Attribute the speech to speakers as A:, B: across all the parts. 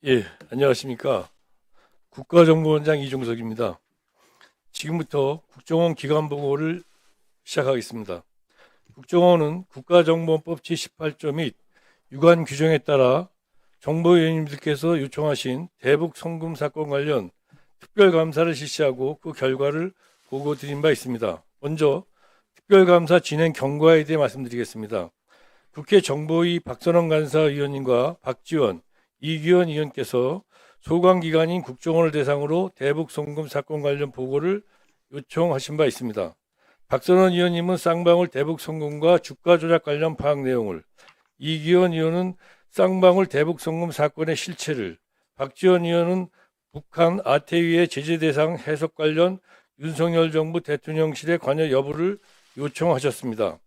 A: 예, 안녕하십니까. 국가정보원장 이종석입니다. 지금부터 국정원 기관보고를 시작하겠습니다. 국정원은 국가정보원법 제18조 및 유관 규정에 따라 정보위원님들께서 요청하신 대북 송금 사건 관련 특별감사를 실시하고 그 결과를 보고드린 바 있습니다. 먼저 특별감사 진행 경과에 대해 말씀드리겠습니다. 국회 정보위 박선원 간사위원님과 박지원, 이기원 의원께서 소관기관인 국정원을 대상으로 대북 송금 사건 관련 보고를 요청하신 바 있습니다. 박선원 의원님은 쌍방울 대북 송금과 주가 조작 관련 파악 내용을, 이기원 의원은 쌍방울 대북 송금 사건의 실체를, 박지원 의원은 북한 아태위의 제재 대상 해석 관련 윤석열 정부 대통령실의 관여 여부를 요청하셨습니다.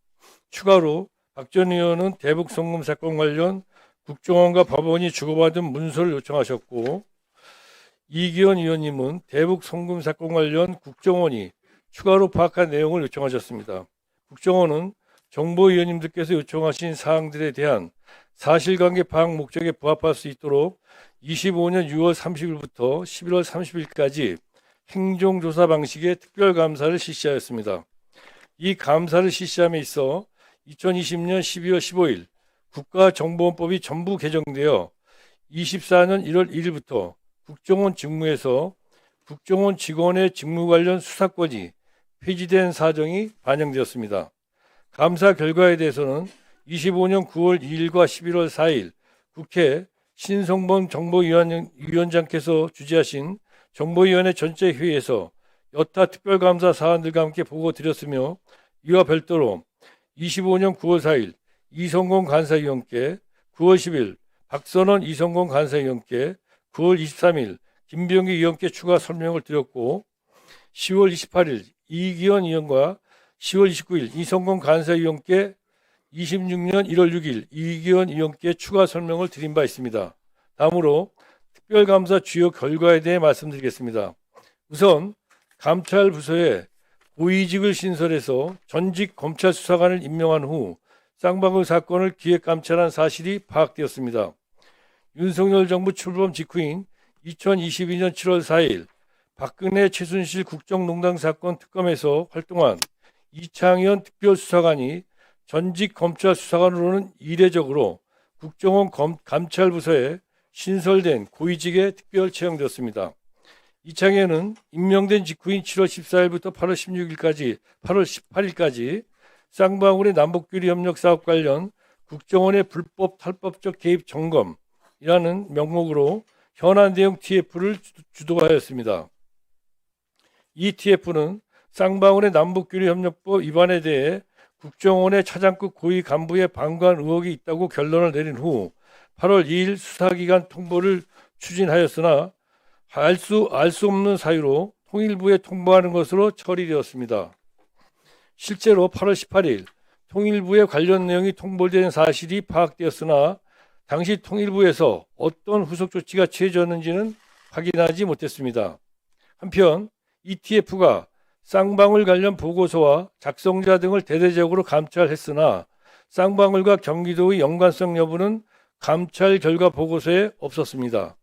A: 추가로 박지원 의원은 대북 송금 사건 관련 국정원과 법원이 주고받은 문서를 요청하셨고, 이기원 의원님은 대북 송금 사건 관련 국정원이 추가로 파악한 내용을 요청하셨습니다. 국정원은 정보위원님들께서 요청하신 사항들에 대한 사실관계 파악 목적에 부합할 수 있도록 25년 6월 30일부터 11월 30일까지 행정조사 방식의 특별감사를 실시하였습니다. 이 감사를 실시함에 있어 2020년 12월 15일 국가정보원법이 전부 개정되어 24년 1월 1일부터 국정원 직무에서 국정원 직원의 직무 관련 수사권이 폐지된 사정이 반영되었습니다. 감사 결과에 대해서는 25년 9월 2일과 11월 4일 국회 신성범 정보위원장께서 주재하신 정보위원회 전체 회의에서 여타 특별감사 사안들과 함께 보고드렸으며, 이와 별도로 25년 9월 4일 이성공 간사위원께, 9월 10일 박선원 이성공 간사위원께, 9월 23일 김병기 의원께 추가 설명을 드렸고, 10월 28일 이기원 의원과 10월 29일 이성공 간사위원께, 26년 1월 6일 이기원 의원께 추가 설명을 드린 바 있습니다. 다음으로 특별감사 주요 결과에 대해 말씀드리겠습니다. 우선 감찰부서에 고위직을 신설해서 전직 검찰 수사관을 임명한 후 쌍방울 사건을 기획감찰한 사실이 파악되었습니다. 윤석열 정부 출범 직후인 2022년 7월 4일 박근혜 최순실 국정농단 사건 특검에서 활동한 이창현 특별수사관이 전직 검찰 수사관으로는 이례적으로 국정원 감찰부서에 신설된 고위직에 특별 채용되었습니다. 이창현은 임명된 직후인 7월 14일부터 8월 18일까지 쌍방울의 남북교류 협력 사업 관련 국정원의 불법 탈법적 개입 점검이라는 명목으로 현안 대응 TF를 주도하였습니다. 이 TF는 쌍방울의 남북교류 협력법 위반에 대해 국정원의 차장급 고위 간부의 방관 의혹이 있다고 결론을 내린 후 8월 2일 수사기관 통보를 추진하였으나 알 수 없는 사유로 통일부에 통보하는 것으로 처리되었습니다. 실제로 8월 18일 통일부에 관련 내용이 통보된 사실이 파악되었으나 당시 통일부에서 어떤 후속 조치가 취해졌는지는 확인하지 못했습니다. 한편 ETF가 쌍방울 관련 보고서와 작성자 등을 대대적으로 감찰했으나 쌍방울과 경기도의 연관성 여부는 감찰 결과 보고서에 없었습니다.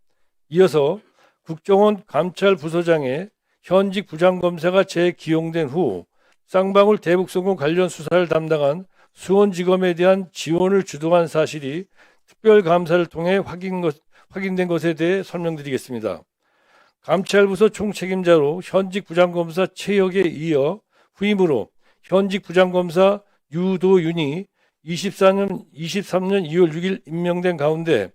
A: 이어서 국정원 감찰부서장의 현직 부장검사가 재기용된 후 쌍방울 대북송금 관련 수사를 담당한 수원지검에 대한 지원을 주도한 사실이 특별감사를 통해 확인된 것에 대해 설명드리겠습니다. 감찰부서 총책임자로 현직 부장검사 최혁에 이어 후임으로 현직 부장검사 유도윤이 23년 2월 6일 임명된 가운데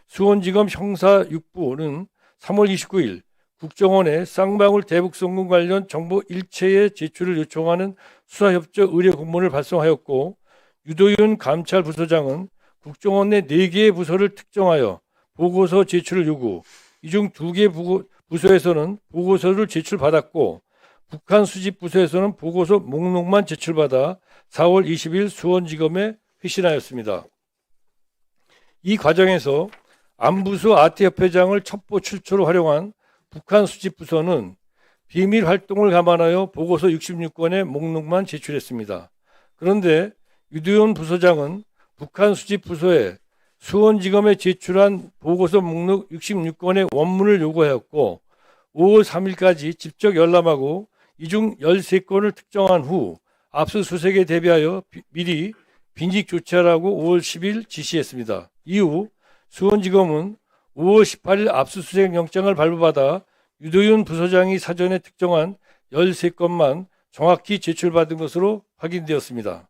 A: 수원지검 형사 6부는 3월 29일 국정원에 쌍방울 대북송금 관련 정보 일체의 제출을 요청하는 수사협조 의뢰 공문을 발송하였고, 유도윤 감찰부서장은 국정원 내 4개의 부서를 특정하여 보고서 제출을 요구, 이 중 2개 부서에서는 보고서를 제출받았고 북한 수집 부서에서는 보고서 목록만 제출받아 4월 20일 수원지검에 회신하였습니다. 이 과정에서 안부수 아태협회장을 첩보 출처로 활용한 북한 수집부서는 비밀 활동을 감안하여 보고서 66건의 목록만 제출했습니다. 그런데 유도현 부서장은 북한 수집부서에 수원지검에 제출한 보고서 목록 66건의 원문을 요구하였고 5월 3일까지 직접 열람하고 이 중 13건을 특정한 후 압수수색에 대비하여 미리 빈직 조치하라고 5월 10일 지시했습니다. 이후 수원지검은 5월 18일 압수수색 영장을 발부받아 유도윤 부서장이 사전에 특정한 13건만 정확히 제출받은 것으로 확인되었습니다.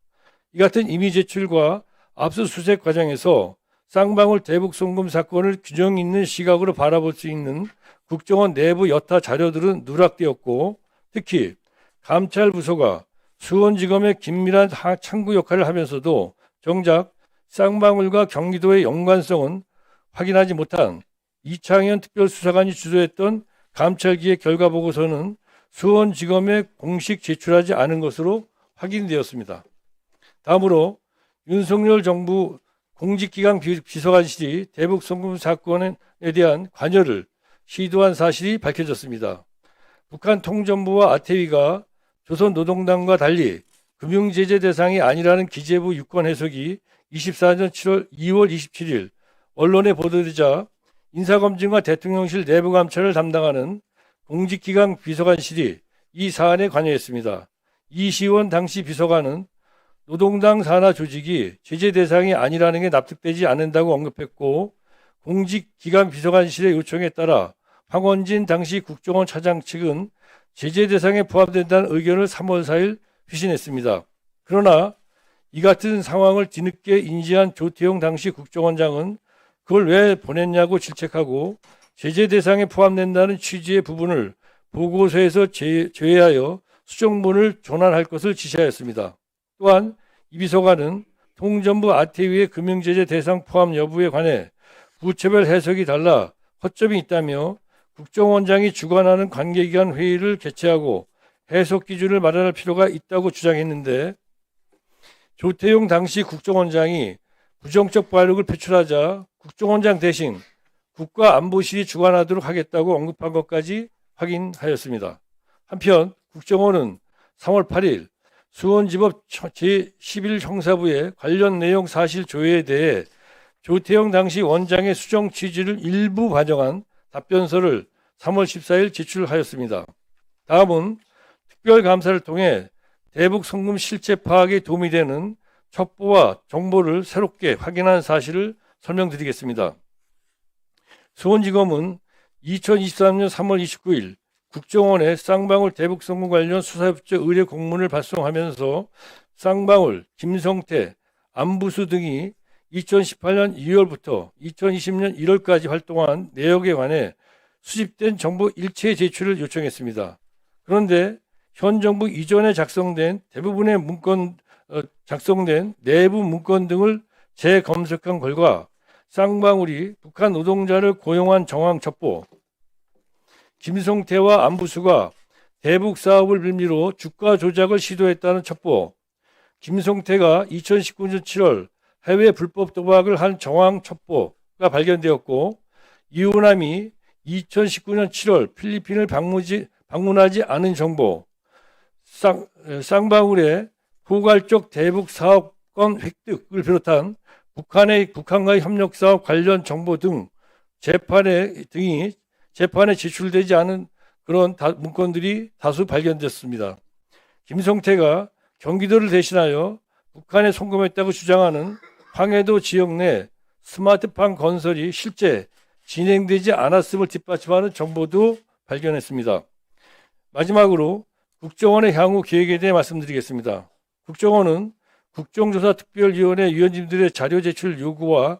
A: 이 같은 임의 제출과 압수수색 과정에서 쌍방울 대북송금 사건을 균형 있는 시각으로 바라볼 수 있는 국정원 내부 여타 자료들은 누락되었고, 특히 감찰부서가 수원지검의 긴밀한 창구 역할을 하면서도 정작 쌍방울과 경기도의 연관성은 확인하지 못한 이창현 특별수사관이 주도했던 감찰기의 결과 보고서는 수원지검에 공식 제출하지 않은 것으로 확인되었습니다. 다음으로 윤석열 정부 공직기강 비서관실이 대북송금 사건에 대한 관여를 시도한 사실이 밝혀졌습니다. 북한 통전부와 아태위가 조선노동당과 달리 금융제재 대상이 아니라는 기재부 유권 해석이 24년 2월 27일 언론에 보도되자 인사검증과 대통령실 내부감찰을 담당하는 공직기강 비서관실이 이 사안에 관여했습니다. 이시원 당시 비서관은 노동당 산하 조직이 제재 대상이 아니라는 게 납득되지 않는다고 언급했고, 공직기관 비서관실의 요청에 따라 황원진 당시 국정원 차장 측은 제재 대상에 포함된다는 의견을 3월 4일 회신했습니다. 그러나 이 같은 상황을 뒤늦게 인지한 조태용 당시 국정원장은 그걸 왜 보냈냐고 질책하고 제재 대상에 포함된다는 취지의 부분을 보고서에서 제외하여 수정본을 전환할 것을 지시하였습니다. 또한 이 비서관은 통전부 아태위의 금융제재 대상 포함 여부에 관해 부처별 해석이 달라 허점이 있다며 국정원장이 주관하는 관계기관 회의를 개최하고 해석 기준을 마련할 필요가 있다고 주장했는데, 조태용 당시 국정원장이 부정적 발언을 표출하자 국정원장 대신 국가안보실이 주관하도록 하겠다고 언급한 것까지 확인하였습니다. 한편 국정원은 3월 8일 수원지법 제11 형사부의 관련 내용 사실 조회에 대해 조태용 당시 원장의 수정 취지를 일부 반영한 답변서를 3월 14일 제출하였습니다. 다음은 특별감사를 통해 대북 송금 실체 파악에 도움이 되는 첩보와 정보를 새롭게 확인한 사실을 설명드리겠습니다. 수원지검은 2023년 3월 29일 국정원에 쌍방울 대북송금 관련 수사협조 의뢰 공문을 발송하면서 쌍방울, 김성태, 안부수 등이 2018년 2월부터 2020년 1월까지 활동한 내역에 관해 수집된 정보 일체 제출을 요청했습니다. 그런데 현 정부 이전에 작성된 대부분의 작성된 내부 문건 등을 재검색한 결과 쌍방울이 북한 노동자를 고용한 정황 첩보, 김성태와 안부수가 대북 사업을 빌미로 주가 조작을 시도했다는 첩보, 김성태가 2019년 7월 해외 불법 도박을 한 정황 첩보가 발견되었고, 이호남이 2019년 7월 필리핀을 방문하지 않은 정보, 쌍방울의 포괄적 대북 사업권 획득을 비롯한 북한과의 협력 사업 관련 정보 등 재판에 제출되지 않은 그런 문건들이 다수 발견됐습니다. 김성태가 경기도를 대신하여 북한에 송금했다고 주장하는 황해도 지역 내 스마트팜 건설이 실제 진행되지 않았음을 뒷받침하는 정보도 발견했습니다. 마지막으로 국정원의 향후 계획에 대해 말씀드리겠습니다. 국정원은 국정조사특별위원회 위원님들의 자료 제출 요구와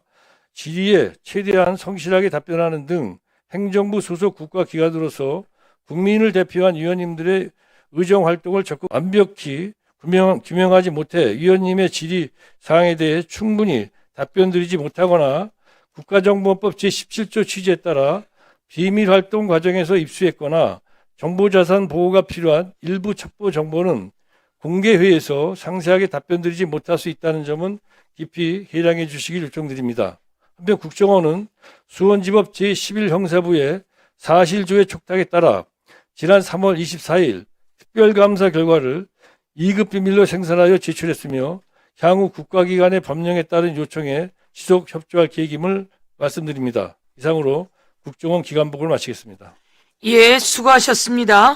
A: 질의에 최대한 성실하게 답변하는 등 행정부 소속 국가기관으로서 국민을 대표한 위원님들의 의정활동을 적극 완벽히 규명하지 못해 위원님의 질의 사항에 대해 충분히 답변드리지 못하거나 국가정보원법 제17조 취지에 따라 비밀활동 과정에서 입수했거나 정보자산 보호가 필요한 일부 첩보 정보는 공개회에서 상세하게 답변드리지 못할 수 있다는 점은 깊이 해량해 주시길 요청드립니다. 한편 국정원은 수원지법 제11 형사부의 사실조회 촉탁에 따라 지난 3월 24일 특별감사 결과를 2급 비밀로 생산하여 제출했으며 향후 국가기관의 법령에 따른 요청에 지속 협조할 계획임을 말씀드립니다. 이상으로 국정원 기간보고를 마치겠습니다.
B: 예, 수고하셨습니다.